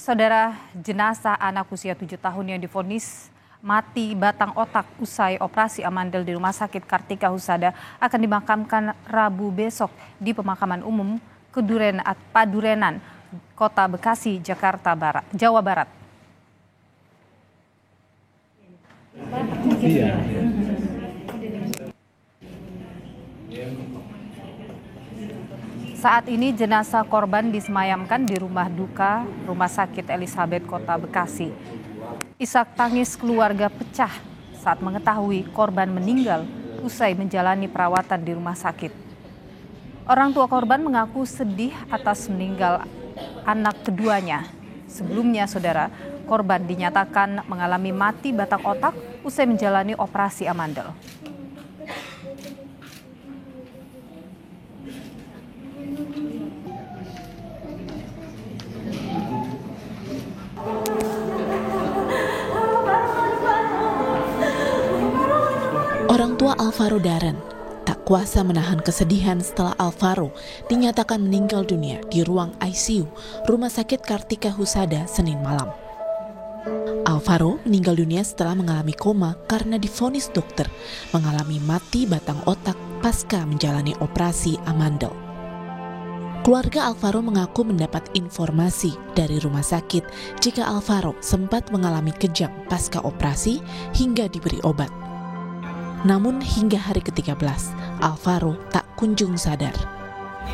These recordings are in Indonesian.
Saudara, jenazah anak usia 7 tahun yang divonis mati batang otak usai operasi amandel di Rumah Sakit Kartika Husada akan dimakamkan Rabu besok di Pemakaman Umum Padurenan, Kota Bekasi, Jawa Barat. Saat ini jenazah korban disemayamkan di rumah duka Rumah Sakit Elizabeth Kota Bekasi. Isak tangis keluarga pecah saat mengetahui korban meninggal usai menjalani perawatan di rumah sakit. Orang tua korban mengaku sedih atas meninggal anak keduanya. Sebelumnya, saudara, korban dinyatakan mengalami mati batang otak usai menjalani operasi amandel. Orang tua Alvaro Darren tak kuasa menahan kesedihan setelah Alvaro dinyatakan meninggal dunia di ruang ICU Rumah Sakit Kartika Husada Senin malam. Alvaro meninggal dunia setelah mengalami koma karena divonis dokter mengalami mati batang otak pasca menjalani operasi amandel. Keluarga Alvaro mengaku mendapat informasi dari rumah sakit jika Alvaro sempat mengalami kejang pasca operasi hingga diberi obat. Namun hingga hari ke-13, Alvaro tak kunjung sadar.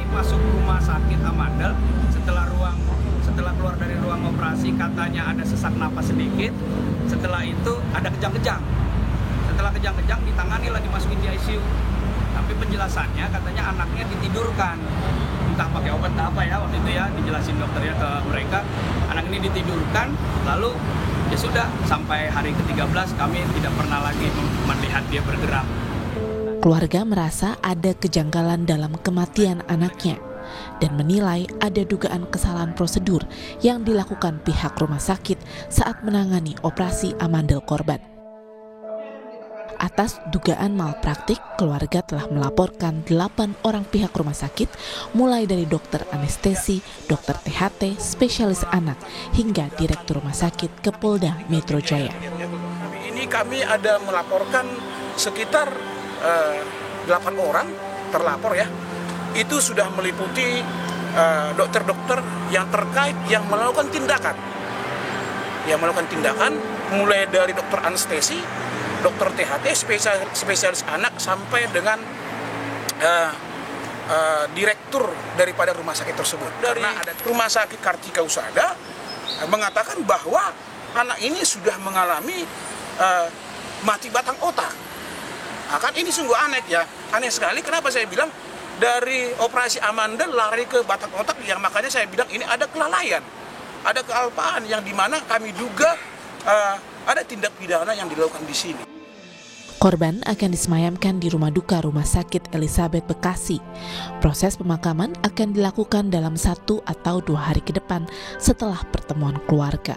Masuk rumah sakit amandel setelah keluar dari ruang operasi katanya ada sesak napas sedikit. Setelah itu ada kejang-kejang. Setelah kejang-kejang ditangani lagi masukin di ICU. Tapi penjelasannya katanya anaknya ditidurkan. Entah pakai obat apa ya waktu itu ya, dijelasin dokternya ke mereka. Anak ini ditidurkan, lalu ya sudah, sampai hari ke-13 kami tidak pernah lagi melihat dia bergerak. Keluarga merasa ada kejanggalan dalam kematian anaknya dan menilai ada dugaan kesalahan prosedur yang dilakukan pihak rumah sakit saat menangani operasi amandel korban. Atas dugaan malpraktik, keluarga telah melaporkan 8 orang pihak rumah sakit, mulai dari dokter anestesi, dokter THT, spesialis anak, hingga direktur rumah sakit ke Polda Metro Jaya. Ini kami ada melaporkan sekitar 8 orang terlapor ya. Itu sudah meliputi dokter-dokter yang terkait yang melakukan tindakan. Yang melakukan tindakan mulai dari dokter anestesi, dokter THT, spesialis anak, sampai dengan direktur daripada rumah sakit tersebut. Dari Rumah Sakit Kartika Husada mengatakan bahwa anak ini sudah mengalami mati batang otak. Nah, kan ini sungguh aneh ya, aneh sekali. Kenapa saya bilang dari operasi amandel lari ke batang otak? Yang makanya saya bilang ini ada kelalaian, ada kealpaan yang dimana kami duga ada tindak pidana yang dilakukan di sini. Korban akan disemayamkan di rumah duka Rumah Sakit Elizabeth Bekasi. Proses pemakaman akan dilakukan dalam 1 atau 2 hari ke depan setelah pertemuan keluarga.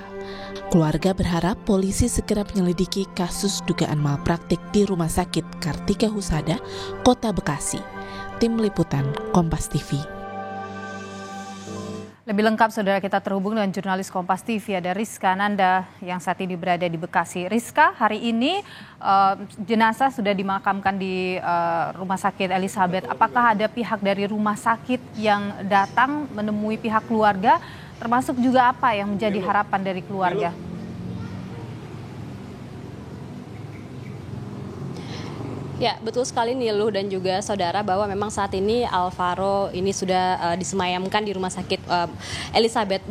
Keluarga berharap polisi segera menyelidiki kasus dugaan malpraktik di Rumah Sakit Kartika Husada, Kota Bekasi. Tim Liputan Kompas TV. Lebih lengkap, saudara, kita terhubung dengan jurnalis Kompas TV, ada Rizka Nanda yang saat ini berada di Bekasi. Rizka, hari ini jenazah sudah dimakamkan di Rumah Sakit Elizabeth. Apakah ada pihak dari rumah sakit yang datang menemui pihak keluarga, termasuk juga apa yang menjadi harapan dari keluarga? Ya, betul sekali Niluh dan juga saudara, bahwa memang saat ini Alvaro ini sudah disemayamkan di Rumah Sakit Elizabeth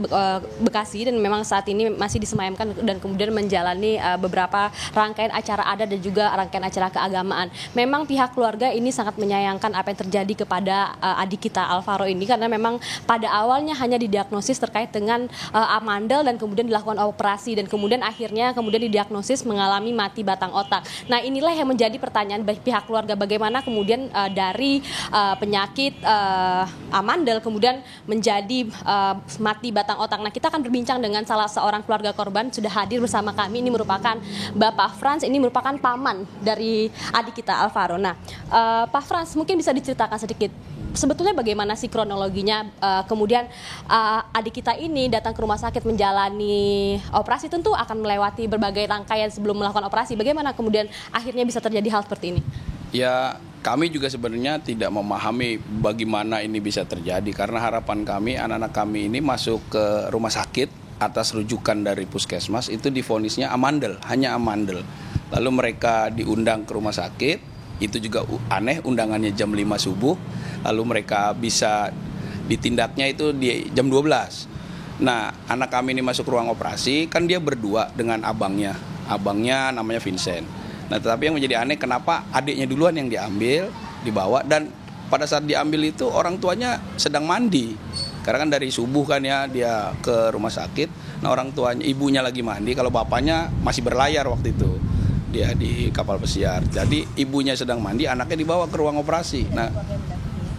Bekasi, dan memang saat ini masih disemayamkan dan kemudian menjalani beberapa rangkaian acara adat dan juga rangkaian acara keagamaan. Memang pihak keluarga ini sangat menyayangkan apa yang terjadi kepada adik kita Alvaro ini, karena memang pada awalnya hanya didiagnosis terkait dengan amandel dan kemudian dilakukan operasi, dan kemudian akhirnya didiagnosis mengalami mati batang otak. Nah, inilah yang menjadi pertanyaan pihak keluarga, bagaimana kemudian dari penyakit amandel kemudian menjadi mati batang otak. Nah, kita akan berbincang dengan salah seorang keluarga korban, sudah hadir bersama kami. Ini merupakan Bapak Frans, ini merupakan paman dari adik kita Alvaro. Nah, Pak Frans, mungkin bisa diceritakan sedikit sebetulnya bagaimana sih kronologinya kemudian adik kita ini datang ke rumah sakit menjalani operasi, tentu akan melewati berbagai rangkaian sebelum melakukan operasi. Bagaimana kemudian akhirnya bisa terjadi hal seperti ini? Ya, kami juga sebenarnya tidak memahami bagaimana ini bisa terjadi, karena harapan kami anak-anak kami ini masuk ke rumah sakit atas rujukan dari puskesmas itu divonisnya amandel, hanya amandel. Lalu mereka diundang ke rumah sakit, itu juga aneh, undangannya jam 5 subuh, lalu mereka bisa ditindaknya itu di jam 12. Nah, anak kami ini masuk ruang operasi, kan dia berdua dengan abangnya namanya Vincent. Nah, tetapi yang menjadi aneh, kenapa adiknya duluan yang dibawa, dan pada saat diambil itu orang tuanya sedang mandi. Karena kan dari subuh kan ya dia ke rumah sakit. Nah, orang tuanya, ibunya lagi mandi, kalau bapaknya masih berlayar waktu itu. Dia di kapal pesiar. Jadi ibunya sedang mandi, anaknya dibawa ke ruang operasi. Nah,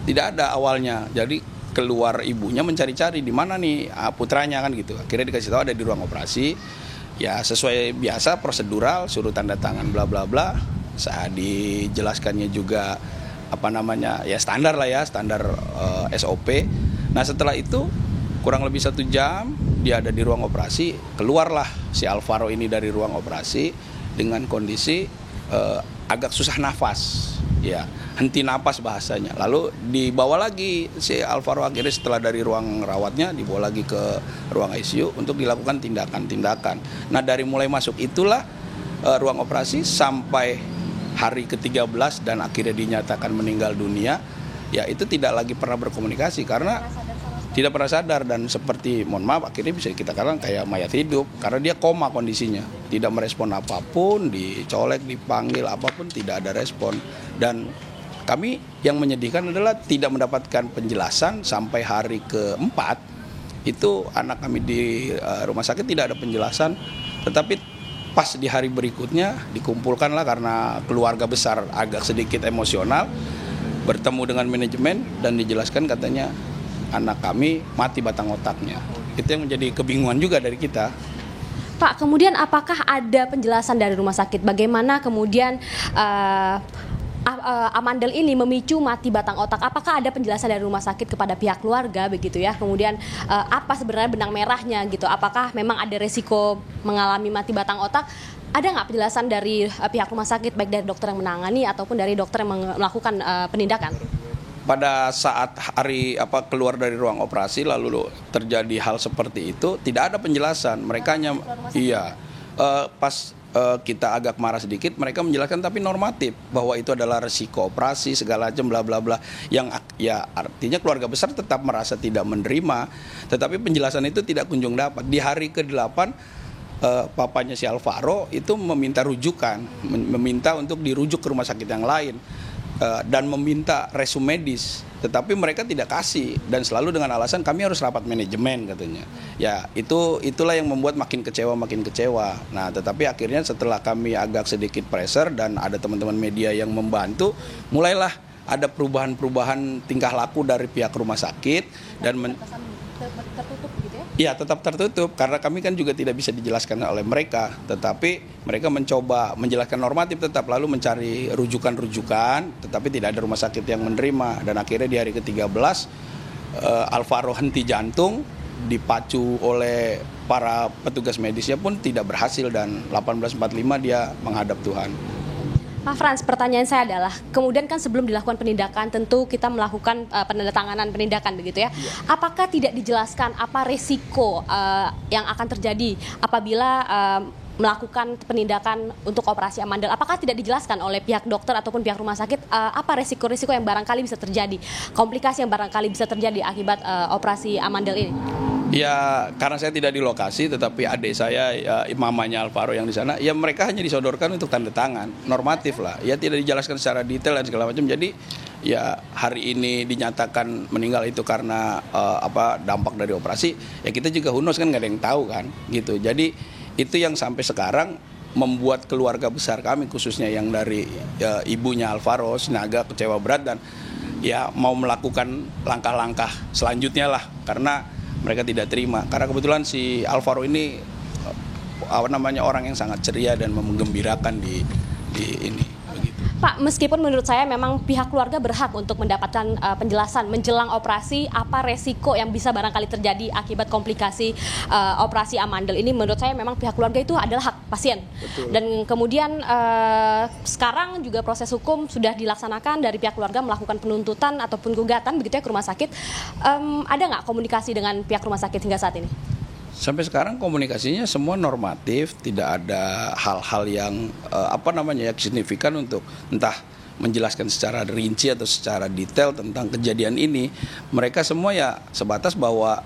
tidak ada awalnya. Jadi keluar ibunya mencari-cari di mana nih putranya kan gitu. Akhirnya dikasih tahu ada di ruang operasi. Ya sesuai biasa prosedural, suruh tanda tangan bla bla bla. Saat dijelaskannya juga ya standar lah ya, standar SOP. Nah, setelah itu kurang lebih 1 jam dia ada di ruang operasi, keluarlah si Alvaro ini dari ruang operasi dengan kondisi agak susah nafas, ya henti napas bahasanya. Lalu dibawa lagi si Alvaro, akhirnya setelah dari ruang rawatnya dibawa lagi ke ruang ICU untuk dilakukan tindakan-tindakan. Nah, dari mulai masuk itulah ruang operasi sampai hari ke-13 dan akhirnya dinyatakan meninggal dunia, ya itu tidak lagi pernah berkomunikasi karena tidak pernah sadar, dan seperti, mohon maaf, akhirnya bisa kita katakan kayak mayat hidup karena dia koma kondisinya, tidak merespon apapun, dicolek, dipanggil apapun tidak ada respon. Dan kami yang menyedihkan adalah tidak mendapatkan penjelasan sampai hari ke-4 itu anak kami di rumah sakit tidak ada penjelasan, tetapi pas di hari berikutnya dikumpulkanlah karena keluarga besar agak sedikit emosional, bertemu dengan manajemen dan dijelaskan katanya anak kami mati batang otaknya. Itu yang menjadi kebingungan juga dari kita. Pak, kemudian apakah ada penjelasan dari rumah sakit bagaimana kemudian amandel ini memicu mati batang otak? Apakah ada penjelasan dari rumah sakit kepada pihak keluarga begitu ya? Kemudian apa sebenarnya benang merahnya gitu? Apakah memang ada resiko mengalami mati batang otak? Ada nggak penjelasan dari pihak rumah sakit, baik dari dokter yang menangani ataupun dari dokter yang melakukan penindakan? Pada saat keluar dari ruang operasi lalu terjadi hal seperti itu, tidak ada penjelasan. Mereka hanya pas kita agak marah sedikit, mereka menjelaskan tapi normatif bahwa itu adalah resiko operasi segala macam bla bla bla, yang ya artinya keluarga besar tetap merasa tidak menerima, tetapi penjelasan itu tidak kunjung dapat. Di hari ke-8 papanya si Alvaro itu meminta rujukan, meminta untuk dirujuk ke rumah sakit yang lain. Dan meminta resum medis, tetapi mereka tidak kasih dan selalu dengan alasan kami harus rapat manajemen katanya. Ya itulah yang membuat makin kecewa. Nah, tetapi akhirnya setelah kami agak sedikit pressure dan ada teman-teman media yang membantu, mulailah ada perubahan tingkah laku dari pihak rumah sakit dan tertutup gitu ya? Iya, tetap tertutup karena kami kan juga tidak bisa dijelaskan oleh mereka, tetapi mereka mencoba menjelaskan normatif tetap, lalu mencari rujukan-rujukan, tetapi tidak ada rumah sakit yang menerima. Dan akhirnya di hari ke-13 Alvaro henti jantung, dipacu oleh para petugas medisnya pun tidak berhasil, dan 18.45 dia menghadap Tuhan. Pak Frans, pertanyaan saya adalah, kemudian kan sebelum dilakukan penindakan tentu kita melakukan penandatanganan penindakan begitu ya. Apakah tidak dijelaskan apa resiko yang akan terjadi apabila melakukan penindakan untuk operasi amandel? Apakah tidak dijelaskan oleh pihak dokter ataupun pihak rumah sakit apa resiko-resiko yang barangkali bisa terjadi, komplikasi yang barangkali bisa terjadi akibat operasi amandel ini? Ya, karena saya tidak di lokasi, tetapi adik saya, ya, mamanya Alvaro yang di sana, ya mereka hanya disodorkan untuk tanda tangan, normatif lah. Ya tidak dijelaskan secara detail dan segala macam. Jadi ya hari ini dinyatakan meninggal itu karena dampak dari operasi. Ya kita juga hunus kan, nggak ada yang tahu kan, gitu. Jadi itu yang sampai sekarang membuat keluarga besar kami, khususnya yang dari ibunya Alvaro, Sinaga, kecewa berat dan ya mau melakukan langkah-langkah selanjutnya lah, karena mereka tidak terima. Karena kebetulan si Alvaro ini orang yang sangat ceria dan menggembirakan di ini. Begitu. Pak, meskipun menurut saya memang pihak keluarga berhak untuk mendapatkan penjelasan menjelang operasi apa resiko yang bisa barangkali terjadi akibat komplikasi operasi amandel ini, menurut saya memang pihak keluarga itu adalah hak pasien. Betul. Dan kemudian sekarang juga proses hukum sudah dilaksanakan, dari pihak keluarga melakukan penuntutan ataupun gugatan begitu ya ke rumah sakit. Ada nggak komunikasi dengan pihak rumah sakit hingga saat ini? Sampai sekarang komunikasinya semua normatif, tidak ada hal-hal yang signifikan untuk entah menjelaskan secara rinci atau secara detail tentang kejadian ini. Mereka semua ya sebatas bahwa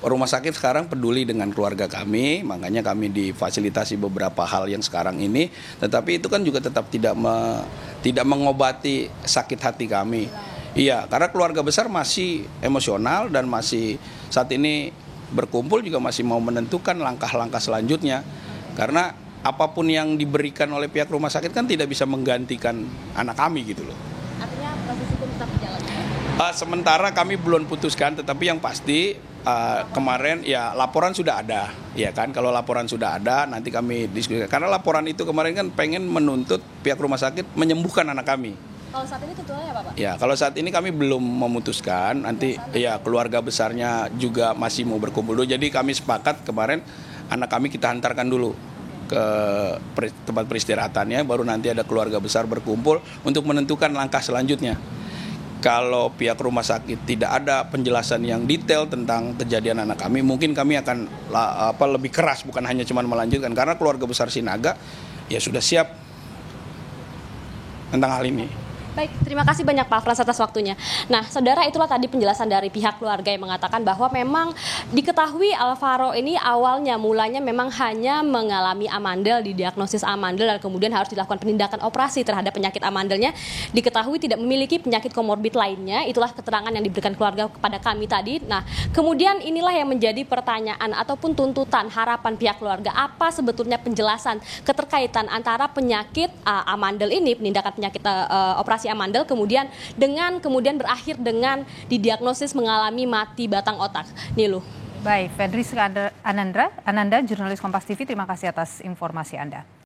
rumah sakit sekarang peduli dengan keluarga kami, makanya kami difasilitasi beberapa hal yang sekarang ini. Tetapi itu kan juga tetap tidak mengobati sakit hati kami. Iya, karena keluarga besar masih emosional dan masih saat ini berkumpul juga masih mau menentukan langkah-langkah selanjutnya, karena apapun yang diberikan oleh pihak rumah sakit kan tidak bisa menggantikan anak kami gitu loh. Artinya proses hukum tetap berjalan? Sementara kami belum putuskan, tetapi yang pasti kemarin ya laporan sudah ada, ya kan. Kalau laporan sudah ada nanti kami diskusikan, karena laporan itu kemarin kan pengen menuntut pihak rumah sakit menyembuhkan anak kami. Kalau saat ini tuntutannya apa, Pak? Ya, kalau saat ini kami belum memutuskan, nanti ya keluarga besarnya juga masih mau berkumpul dulu. Jadi kami sepakat kemarin anak kami kita hantarkan dulu ke tempat peristirahatannya, baru nanti ada keluarga besar berkumpul untuk menentukan langkah selanjutnya. Kalau pihak rumah sakit tidak ada penjelasan yang detail tentang kejadian anak kami, mungkin kami akan lebih keras, bukan hanya cuma melanjutkan, karena keluarga besar Sinaga ya sudah siap tentang hal ini. Baik, terima kasih banyak Pak Frans atas waktunya. Nah, saudara, itulah tadi penjelasan dari pihak keluarga yang mengatakan bahwa memang diketahui Alvaro ini mulanya memang hanya mengalami amandel, didiagnosis amandel, dan kemudian harus dilakukan penindakan operasi terhadap penyakit amandelnya. Diketahui tidak memiliki penyakit komorbid lainnya, itulah keterangan yang diberikan keluarga kepada kami tadi. Nah, kemudian inilah yang menjadi pertanyaan ataupun tuntutan harapan pihak keluarga. Apa sebetulnya penjelasan keterkaitan antara penyakit amandel ini, penindakan penyakit operasi amandel, kemudian berakhir dengan didiagnosis mengalami mati batang otak. Nilu. Baik, Fedri Ananda, jurnalis Kompas TV, terima kasih atas informasi Anda.